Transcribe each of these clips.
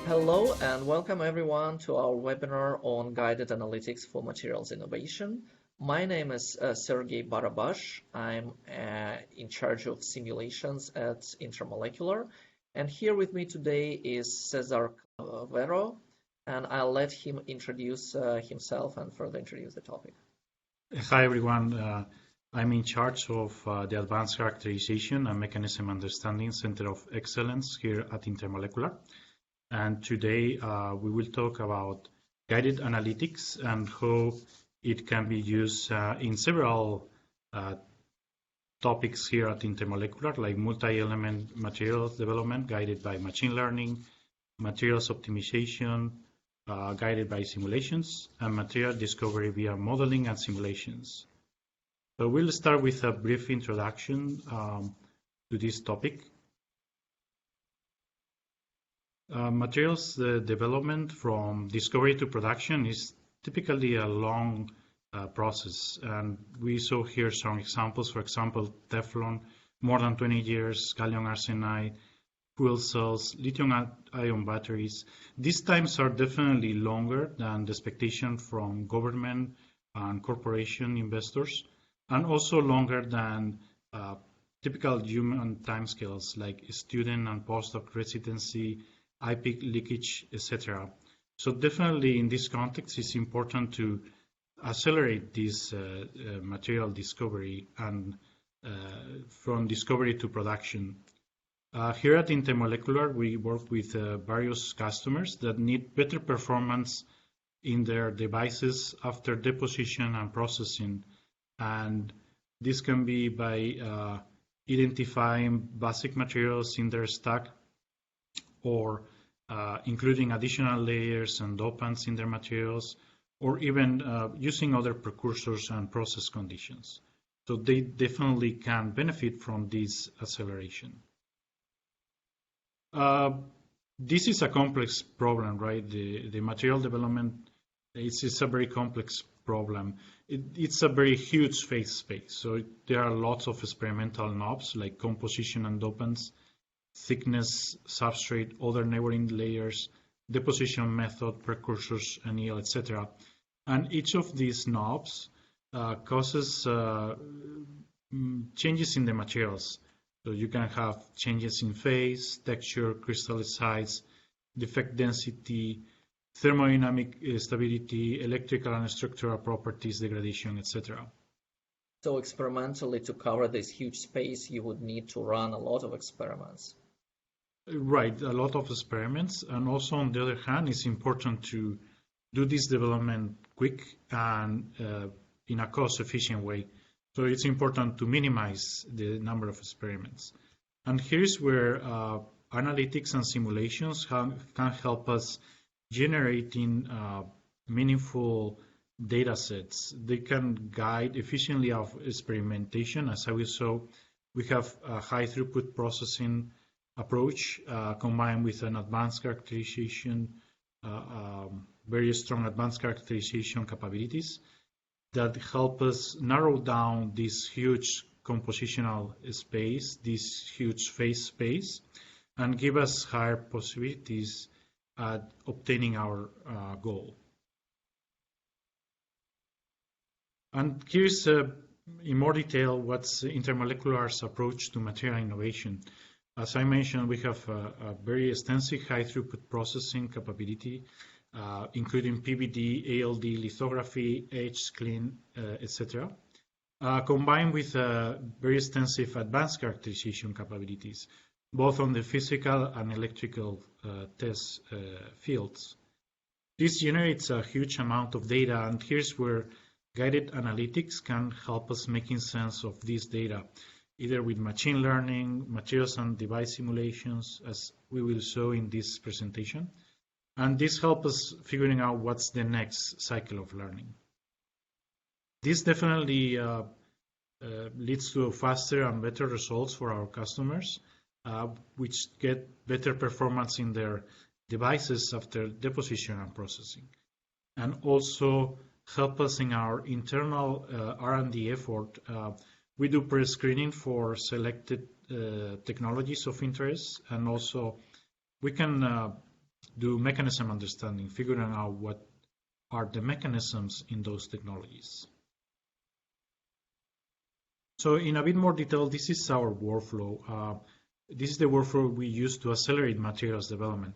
Hello and welcome everyone to our webinar on guided analytics for materials innovation. My name is Sergey Barabash. I'm in charge of simulations at Intermolecular. And here with me today is Cesar Vero, and I'll let him introduce himself and further introduce the topic. Hi everyone, I'm in charge of the Advanced Characterization and Mechanism Understanding Center of Excellence here at Intermolecular. And today we will talk about guided analytics and how it can be used in several topics here at Intermolecular, like multi-element materials development guided by machine learning, materials optimization guided by simulations, and material discovery via modeling and simulations. So we'll start with a brief introduction to this topic. Materials development from discovery to production is typically a long process, and we saw here some examples. For example, Teflon, more than 20 years, gallium arsenide, fuel cells, lithium-ion batteries. These times are definitely longer than the expectation from government and corporation investors, and also longer than typical human timescales like student and postdoc residency, IP leakage, etc. So definitely in this context, it's important to accelerate this material discovery and from discovery to production. Here at Intermolecular, we work with various customers that need better performance in their devices after deposition and processing. And this can be by identifying basic materials in their stack or including additional layers and dopants in their materials, or even using other precursors and process conditions. So they definitely can benefit from this acceleration. This is a complex problem, right? The material development is a very complex problem. It's a very huge phase space. So there are lots of experimental knobs like composition and dopants, thickness, substrate, other neighboring layers, deposition method, precursors, anneal, etc. And each of these knobs causes changes in the materials. So you can have changes in phase, texture, crystal size, defect density, thermodynamic stability, electrical and structural properties, degradation, etc. So experimentally, to cover this huge space, you would need to run a lot of experiments. Right, a lot of experiments. And also, on the other hand, it's important to do this development quick and in a cost-efficient way. So it's important to minimize the number of experiments. And here's where analytics and simulations can help us generating meaningful data sets. They can guide efficiently our experimentation. As we saw, we have a high throughput processing approach combined with an advanced characterization, very strong advanced characterization capabilities that help us narrow down this huge compositional space, this huge phase space, and give us higher possibilities at obtaining our goal. And here's in more detail what's Intermolecular's approach to material innovation. As I mentioned, we have a very extensive high throughput processing capability, including PVD, ALD, lithography, etch, clean, etc., combined with very extensive advanced characterization capabilities, both on the physical and electrical test fields. This generates a huge amount of data, and here's where guided analytics can help us making sense of this data, either with machine learning, materials and device simulations, as we will show in this presentation. And this helps us figuring out what's the next cycle of learning. This definitely leads to faster and better results for our customers, which get better performance in their devices after deposition and processing, and also help us in our internal R&D effort. We do pre-screening for selected technologies of interest, and also we can do mechanism understanding, figuring out what are the mechanisms in those technologies. So in a bit more detail, this is our workflow. This is the workflow we use to accelerate materials development.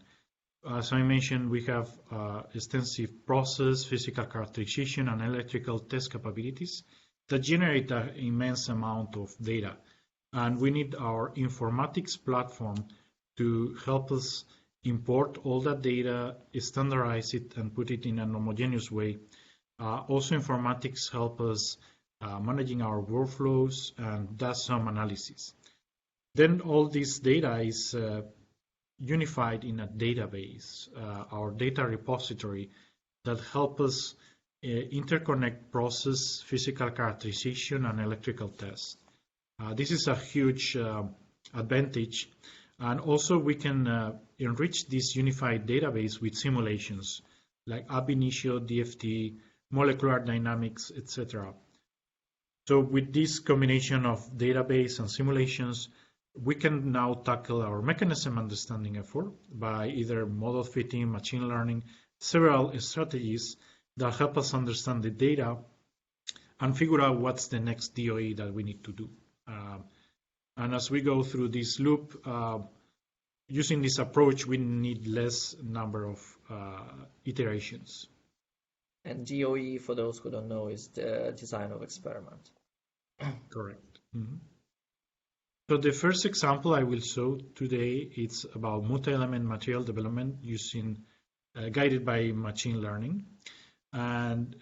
As I mentioned, we have extensive process, physical characterization, and electrical test capabilities that generate an immense amount of data. And we need our informatics platform to help us import all that data, standardize it, and put it in an homogeneous way. Also, informatics help us managing our workflows and does some analysis. Then all this data is unified in a database, our data repository that help us interconnect process, physical characterization, and electrical test. This is a huge advantage. And also we can enrich this unified database with simulations like ab initio, DFT, molecular dynamics, etc. So with this combination of database and simulations, we can now tackle our mechanism understanding effort by either model fitting, machine learning, several strategies that help us understand the data and figure out what's the next DOE that we need to do. And as we go through this loop, using this approach, we need less number of iterations. And DOE, for those who don't know, is the design of experiment. Correct. Mm-hmm. So the first example I will show today is about multi-element material development using guided by machine learning. And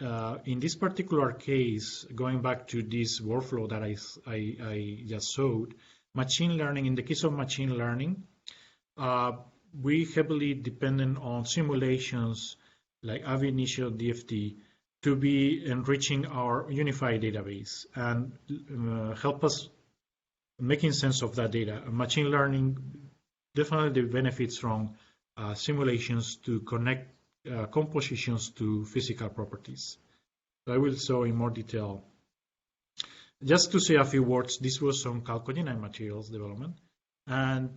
in this particular case, going back to this workflow that I just showed, machine learning, in the case of machine learning, we heavily dependent on simulations like ab initio, DFT, to be enriching our unified database and help us making sense of that data. Machine learning definitely benefits from simulations to connect compositions to physical properties. So I will show in more detail. Just to say a few words, this was on chalcogenide materials development. And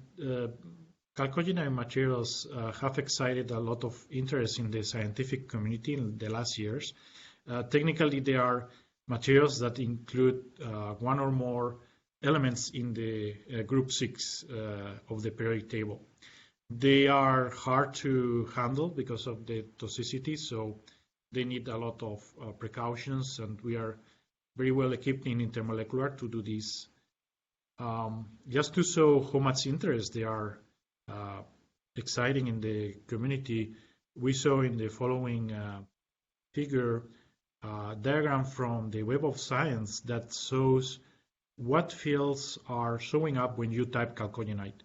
chalcogenide materials have excited a lot of interest in the scientific community in the last years. Technically, they are materials that include one or more elements in the group 6 of the periodic table. They are hard to handle because of the toxicity, so they need a lot of precautions, and we are very well equipped in intermolecular to do this. Just to show how much interest they are exciting in the community, we saw in the following figure diagram from the Web of Science that shows what fields are showing up when you type chalcogenide.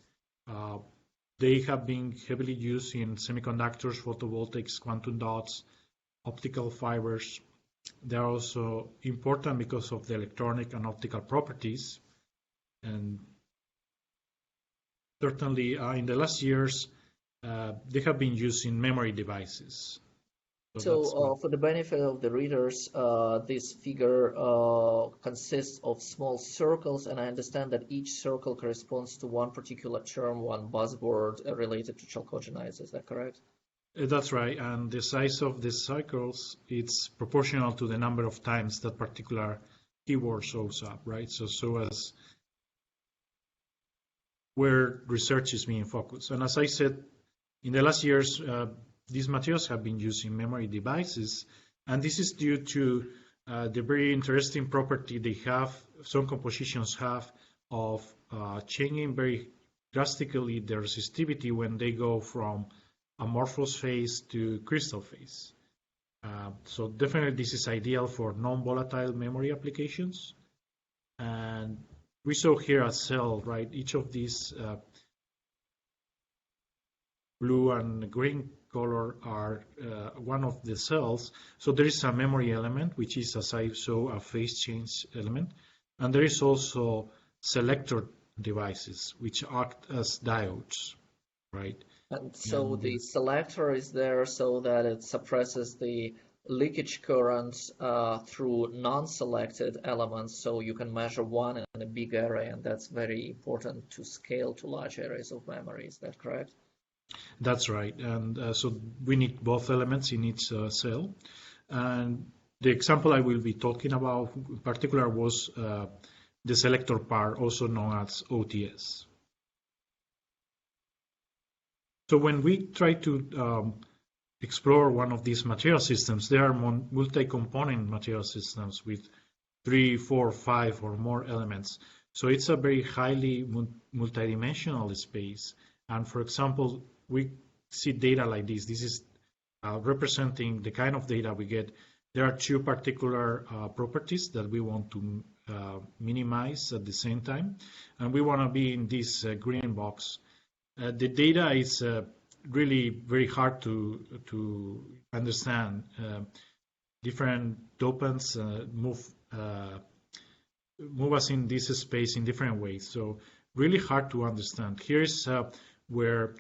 They have been heavily used in semiconductors, photovoltaics, quantum dots, optical fibers. They are also important because of the electronic and optical properties. And certainly in the last years, they have been used in memory devices. So for the benefit of the readers, this figure consists of small circles, and I understand that each circle corresponds to one particular term, one buzzword related to chalcogenides. Is that correct? That's right, and the size of the circles, it's proportional to the number of times that particular keyword shows up, right? So as where research is being focused. And as I said, in the last years, these materials have been used in memory devices, and this is due to the very interesting property they have, some compositions have, of changing very drastically their resistivity when they go from amorphous phase to crystal phase. So definitely this is ideal for non-volatile memory applications. And we saw here a cell, right? Each of these blue and green color are one of the cells. So there is a memory element, which is, as I saw, a phase change element. And there is also selector devices, which act as diodes, right? And so the selector is there so that it suppresses the leakage currents through non-selected elements, so you can measure one in a big array, and that's very important to scale to large areas of memory. Is that correct? That's right. And so we need both elements in each cell. And the example I will be talking about in particular was the selector part, also known as OTS. So when we try to explore one of these material systems, there are multi-component material systems with 3, 4, 5 or more elements. So it's a very highly multidimensional space. And for example, we see data like this. This is representing the kind of data we get. There are two particular properties that we want to minimize at the same time. And we want to be in this green box. The data is really very hard to understand. Different dopants move us in this space in different ways. So really hard to understand. Here's where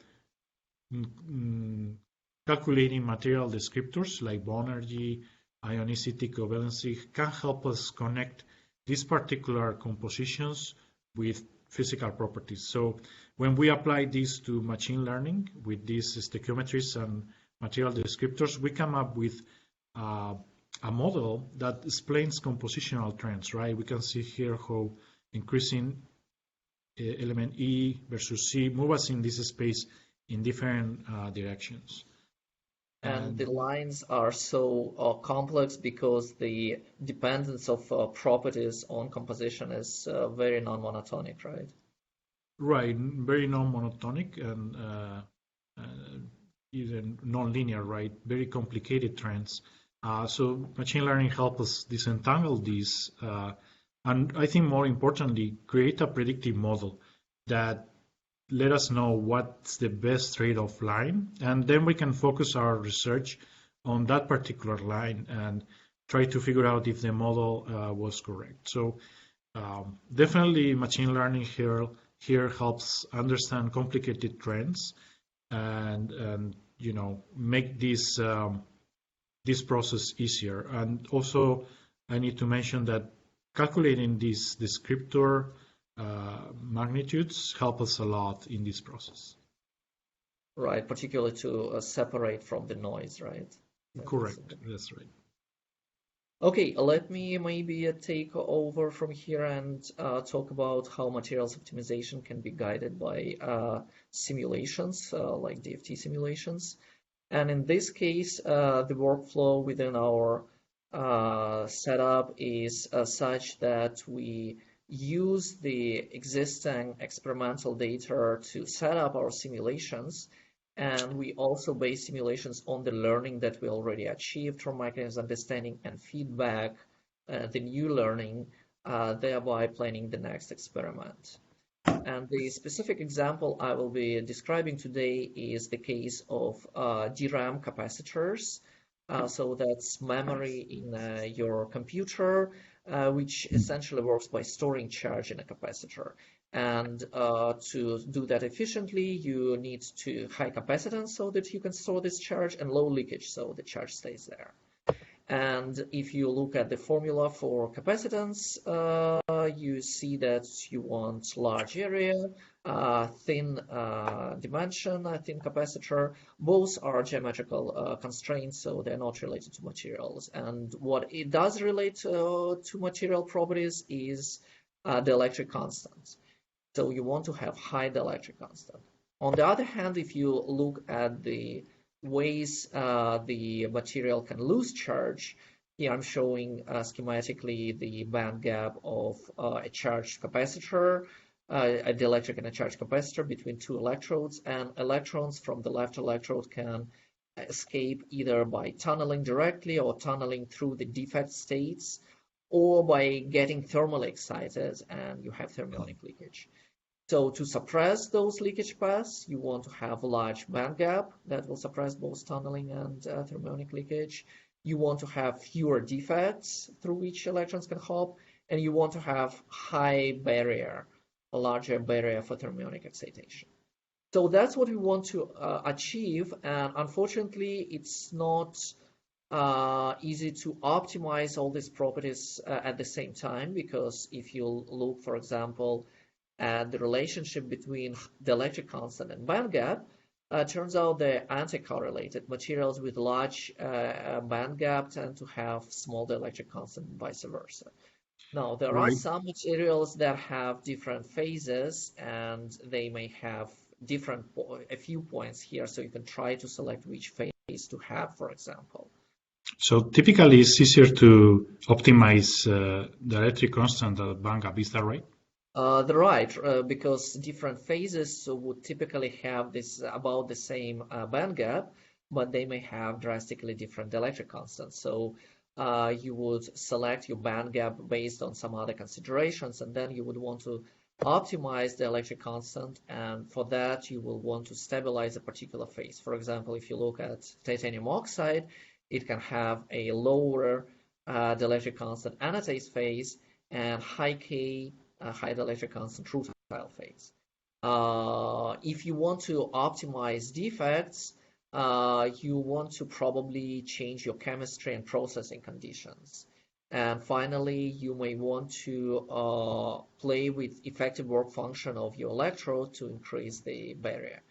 calculating material descriptors like bond energy, ionicity, covalency can help us connect these particular compositions with physical properties. So when we apply this to machine learning with these stoichiometries and material descriptors, we come up with a model that explains compositional trends, right? We can see here how increasing element E versus C move us in this space in different directions. And the lines are so complex because the dependence of properties on composition is very non-monotonic, right? Right, very non-monotonic and even non-linear, right? Very complicated trends. So machine learning helps us disentangle these, and I think more importantly, create a predictive model that let us know what's the best trade-off line, and then we can focus our research on that particular line and try to figure out if the model was correct. So definitely machine learning here helps understand complicated trends and you know, make this this process easier. And also I need to mention that calculating this descriptor magnitudes help us a lot in this process. Right, particularly to separate from the noise, right? Correct, that's right. Okay, let me maybe take over from here and talk about how materials optimization can be guided by simulations, like DFT simulations. And in this case, the workflow within our setup is such that we use the existing experimental data to set up our simulations, and we also base simulations on the learning that we already achieved from mechanism understanding and feedback the new learning, thereby planning the next experiment. And the specific example I will be describing today is the case of DRAM capacitors. So that's memory in your computer, which essentially works by storing charge in a capacitor. And to do that efficiently, you need to high capacitance so that you can store this charge, and low leakage so the charge stays there. And if you look at the formula for capacitance, you see that you want large area, thin dimension, thin capacitor. Both are geometrical constraints, so they're not related to materials. And what it does relate to material properties is the electric constant. So you want to have high dielectric constant. On the other hand, if you look at the ways the material can lose charge, here I'm showing schematically the band gap of a charged capacitor, a dielectric and a charged capacitor between two electrodes, and electrons from the left electrode can escape either by tunneling directly or tunneling through the defect states, or by getting thermally excited, and you have thermionic leakage. So to suppress those leakage paths, you want to have a large band gap that will suppress both tunneling and thermionic leakage. You want to have fewer defects through which electrons can hop, and you want to have high barrier, a larger barrier for thermionic excitation. So that's what we want to achieve, and unfortunately, it's not easy to optimize all these properties at the same time, because if you look, for example, at the relationship between the electric constant and band gap, turns out the anti-correlated materials with large band gap tend to have small dielectric constant and vice versa. Now, there are Right. some materials that have different phases and they may have a few points here, so you can try to select which phase to have, for example. So typically it's easier to optimize the electric constant at band gap, is that right? Right, because different phases would typically have this about the same band gap, but they may have drastically different dielectric constants. So you would select your band gap based on some other considerations, and then you would want to optimize the electric constant, and for that you will want to stabilize a particular phase. For example, if you look at titanium oxide, it can have a lower dielectric constant anatase phase and high K high dielectric constant rutile phase. If you want to optimize defects, you want to probably change your chemistry and processing conditions. And finally, you may want to play with effective work function of your electrode to increase the barrier.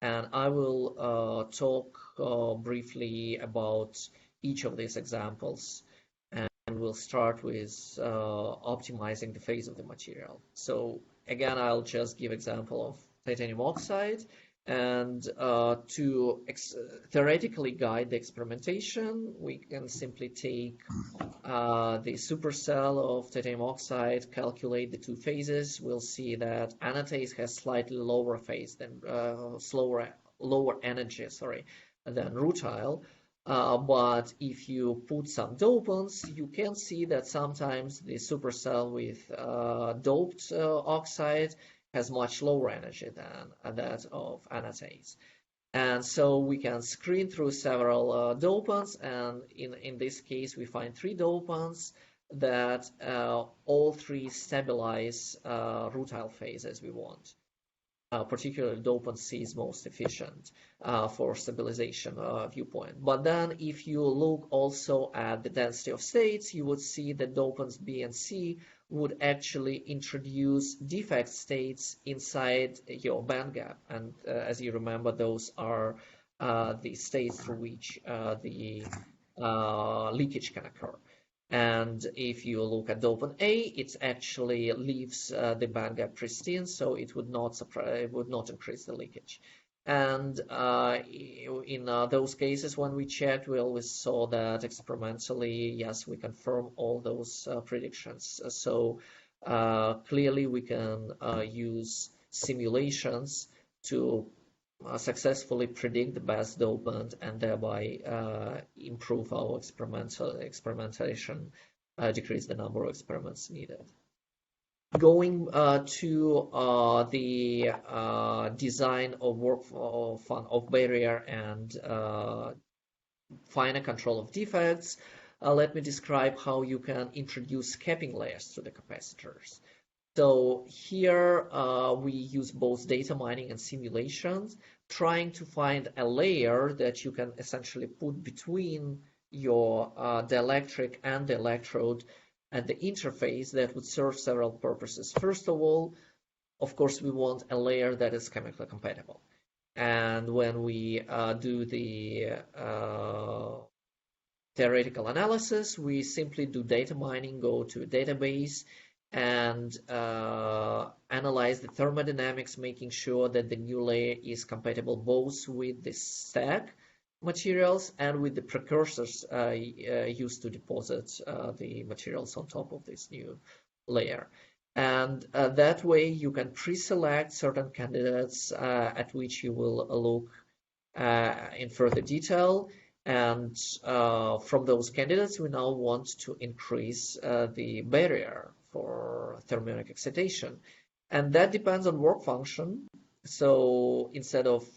And I will talk briefly about each of these examples. And we'll start with optimizing the phase of the material. So again, I'll just give example of titanium oxide, and to theoretically guide the experimentation, we can simply take the supercell of titanium oxide, calculate the two phases. We'll see that anatase has slightly lower phase than lower energy, than rutile. But if you put some dopants, you can see that sometimes the supercell with doped oxide has much lower energy than that of anatase. And so we can screen through several dopants, and in this case we find 3 dopants that all 3 stabilize rutile phase as we want. Particularly dopant C is most efficient for stabilization viewpoint. But then if you look also at the density of states, you would see that dopants B and C would actually introduce defect states inside your band gap. And as you remember, those are the states through which the leakage can occur. And if you look at dopant A, it actually leaves the band gap pristine, so it would not increase the leakage. And in those cases when we checked, we always saw that experimentally, yes, we confirm all those predictions. So clearly we can use simulations to successfully predict the best dopant and thereby improve our experimentation, decrease the number of experiments needed. Going to the design of barrier and finer control of defects, let me describe how you can introduce capping layers to the capacitors. So here we use both data mining and simulations, trying to find a layer that you can essentially put between your dielectric and the electrode and the interface that would serve several purposes. First of all, of course, we want a layer that is chemically compatible. And when we do the theoretical analysis, we simply do data mining, go to a database, and analyze the thermodynamics, making sure that the new layer is compatible both with the stack materials and with the precursors used to deposit the materials on top of this new layer. And that way you can pre-select certain candidates at which you will look in further detail. And from those candidates, we now want to increase the barrier for thermionic excitation. And that depends on work function. So instead of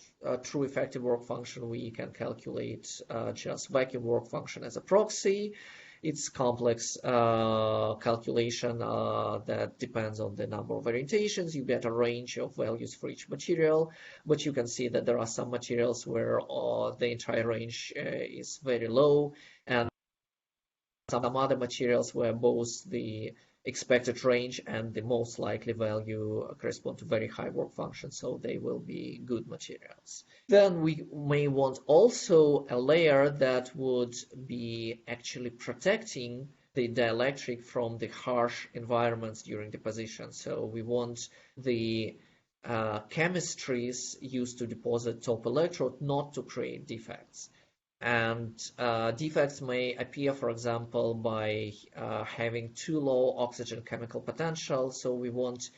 true effective work function, we can calculate just vacuum work function as a proxy. It's complex calculation that depends on the number of orientations. You get a range of values for each material, but you can see that there are some materials where the entire range is very low, and some other materials where both the expected range, and the most likely value correspond to very high work function, so they will be good materials. Then we may want also a layer that would be actually protecting the dielectric from the harsh environments during deposition. So we want the chemistries used to deposit top electrode not to create defects. And defects may appear, for example, by having too low oxygen chemical potential. So we want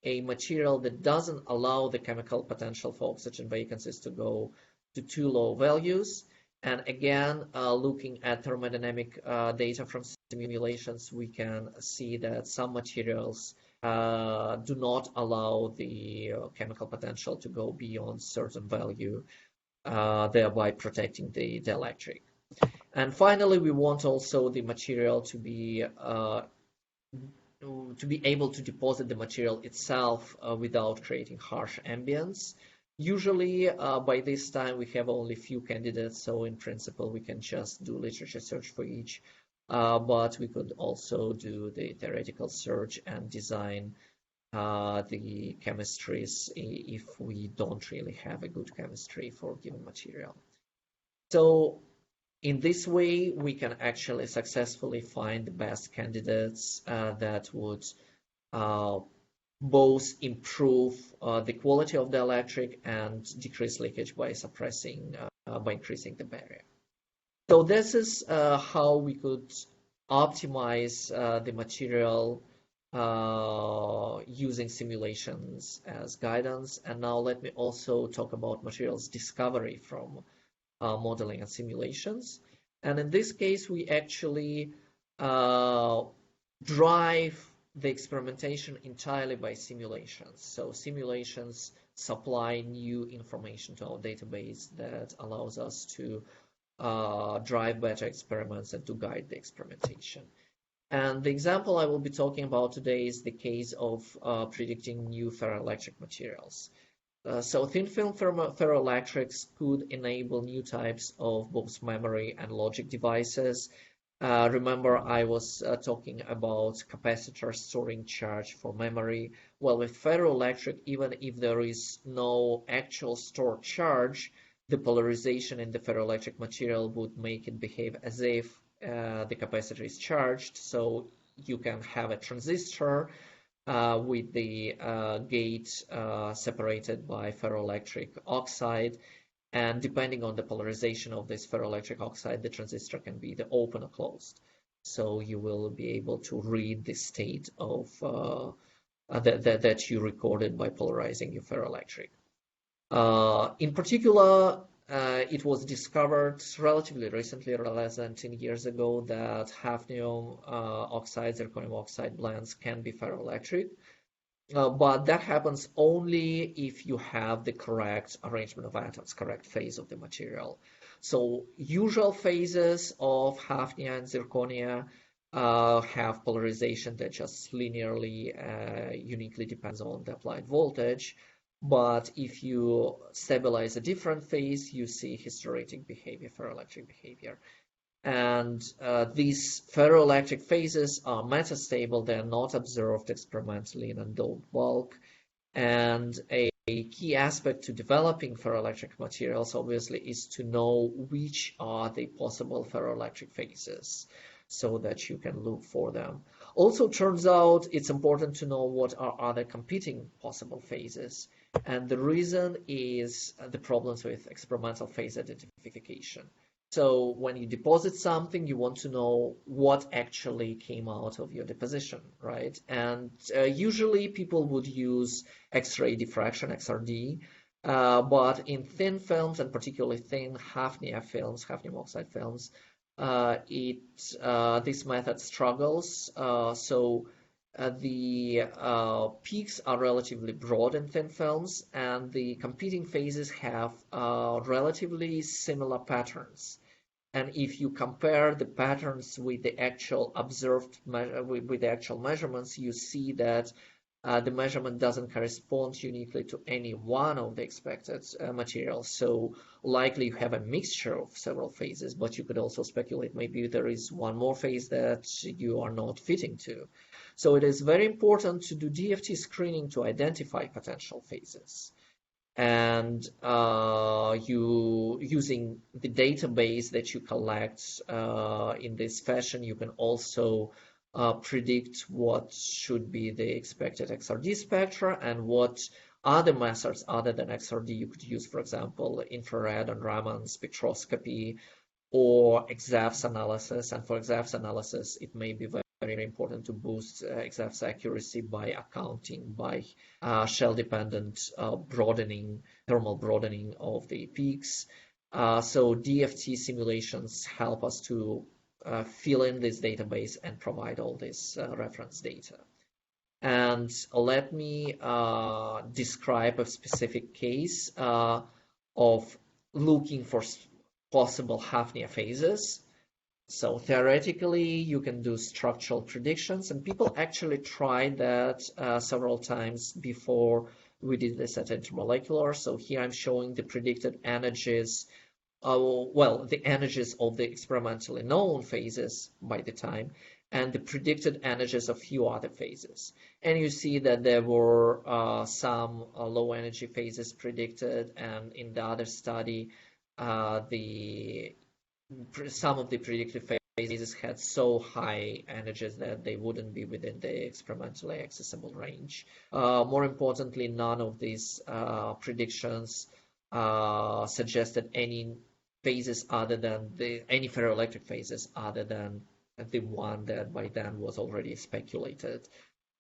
a material that doesn't allow the chemical potential for oxygen vacancies to go to too low values. And again, looking at thermodynamic data from simulations, we can see that some materials do not allow the chemical potential to go beyond certain value, thereby protecting the dielectric. And finally, we want also the material to be able to deposit the material itself without creating harsh ambience. Usually, by this time, we have only few candidates, so in principle, we can just do literature search for each. But we could also do the theoretical search and design the chemistries if we don't really have a good chemistry for a given material. So in this way, we can actually successfully find the best candidates that would both improve the quality of the dielectric and decrease leakage by increasing the barrier. So this is how we could optimize the material using simulations as guidance. And now let me also talk about materials discovery from modeling and simulations. And in this case, we actually drive the experimentation entirely by simulations. So simulations supply new information to our database that allows us to drive better experiments and to guide the experimentation. And the example I will be talking about today is the case of predicting new ferroelectric materials. So thin film ferroelectrics could enable new types of both memory and logic devices. Remember, I was talking about capacitors storing charge for memory. Well, with ferroelectric, even if there is no actual stored charge, the polarization in the ferroelectric material would make it behave as if the capacitor is charged. So you can have a transistor with the gate separated by ferroelectric oxide. And depending on the polarization of this ferroelectric oxide, the transistor can be either open or closed. So you will be able to read the state of that you recorded by polarizing your ferroelectric. In particular, it was discovered relatively recently, less than 10 years ago, that hafnium oxide, zirconium oxide blends can be ferroelectric. But that happens only if you have the correct arrangement of atoms, correct phase of the material. So usual phases of hafnia and zirconia have polarization that just linearly, uniquely depends on the applied voltage. But if you stabilize a different phase, you see hysteretic behavior, ferroelectric behavior. And these ferroelectric phases are metastable. They are not observed experimentally in undoped bulk. And a key aspect to developing ferroelectric materials, obviously, is to know which are the possible ferroelectric phases so that you can look for them. Also, turns out it's important to know what are other competing possible phases. And the reason is the problems with experimental phase identification. So when you deposit something, you want to know what actually came out of your deposition, right? And usually people would use X-ray diffraction, XRD, but in thin films, and particularly thin hafnia films, hafnium oxide films, this method struggles. The peaks are relatively broad in thin films, and the competing phases have relatively similar patterns. And if you compare the patterns with the actual observed, with the actual measurements, you see that the measurement doesn't correspond uniquely to any one of the expected materials. So likely you have a mixture of several phases, but you could also speculate maybe there is one more phase that you are not fitting to. So it is very important to do DFT screening to identify potential phases. And you using the database that you collect in this fashion, you can also predict what should be the expected XRD spectra and what other methods other than XRD you could use, for example, infrared and Raman spectroscopy or EXAFS analysis. And for EXAFS analysis, it may be very important to boost EXAFS accuracy by accounting by shell-dependent thermal broadening of the peaks. So DFT simulations help us to fill in this database and provide all this reference data. And let me describe a specific case of looking for possible Hafnia phases. So theoretically, you can do structural predictions, and people actually tried that several times before we did this at Intermolecular. So here I'm showing the predicted energies, the energies of the experimentally known phases by the time, and the predicted energies of few other phases. And you see that there were some low energy phases predicted, and in the other study, some of the predicted phases had so high energies that they wouldn't be within the experimentally accessible range. More importantly, none of these predictions suggested any phases other than any ferroelectric phases other than the one that by then was already speculated.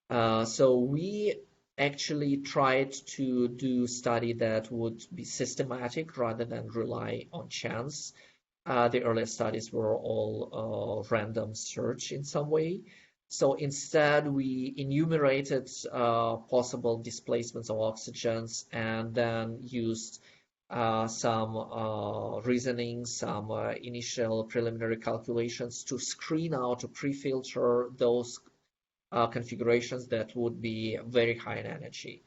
So we actually tried to do study that would be systematic rather than rely on chance. The earlier studies were all random search in some way. So instead, we enumerated possible displacements of oxygens and then used some reasoning, some initial preliminary calculations to screen out, to pre-filter those configurations that would be very high in energy.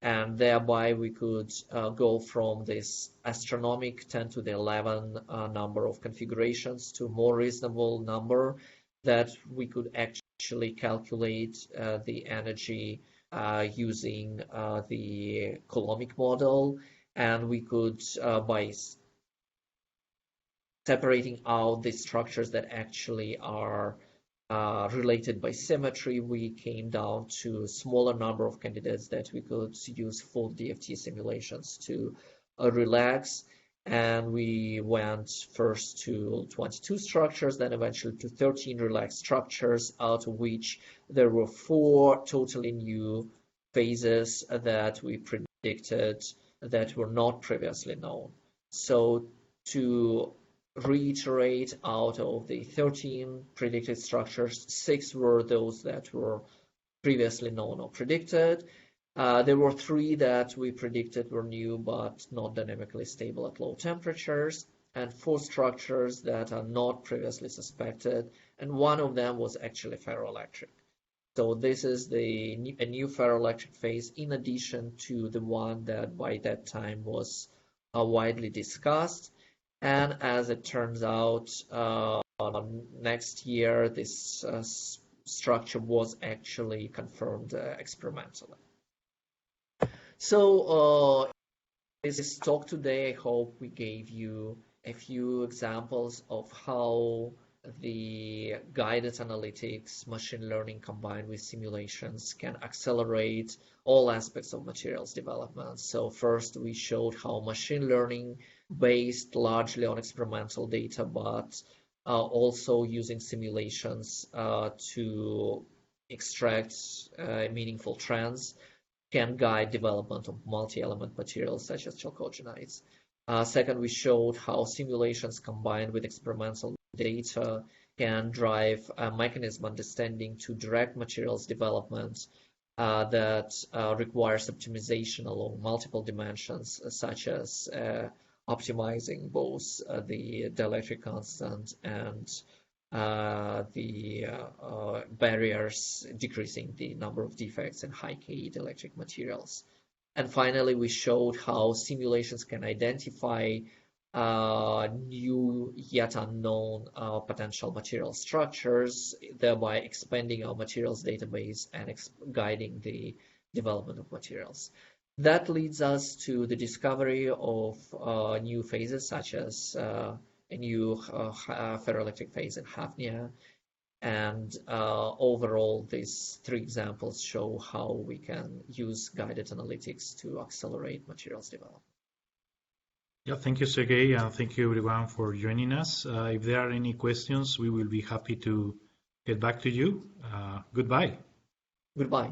And thereby we could go from this astronomical 10 to the 11 number of configurations to a more reasonable number that we could actually calculate the energy using the Coulombic model. And we could, by separating out the structures that actually are related by symmetry, we came down to a smaller number of candidates that we could use full DFT simulations to relax. And we went first to 22 structures, then eventually to 13 relaxed structures, out of which there were 4 totally new phases that we predicted that were not previously known. So to reiterate, out of the 13 predicted structures, 6 were those that were previously known or predicted. There were 3 that we predicted were new but not dynamically stable at low temperatures, and 4 structures that are not previously suspected, and one of them was actually ferroelectric. So this is a new ferroelectric phase in addition to the one that by that time was widely discussed. And as it turns out, next year, this structure was actually confirmed experimentally. So in this talk today, I hope we gave you a few examples of how the guided analytics, machine learning combined with simulations can accelerate all aspects of materials development. So first, we showed how machine learning based largely on experimental data, but also using simulations to extract meaningful trends can guide development of multi-element materials such as chalcogenides. Second, we showed how simulations combined with experimental data can drive mechanism understanding to direct materials development that requires optimization along multiple dimensions, such as optimizing both the dielectric constant and the barriers, decreasing the number of defects in high Ke dielectric materials. And finally, we showed how simulations can identify new yet unknown potential material structures, thereby expanding our materials database and guiding the development of materials. That leads us to the discovery of new phases, such as a new ferroelectric phase in Hafnia. And overall, these three examples show how we can use guided analytics to accelerate materials development. Yeah, thank you, Sergey, and thank you everyone for joining us. If there are any questions, we will be happy to get back to you. Goodbye. Goodbye.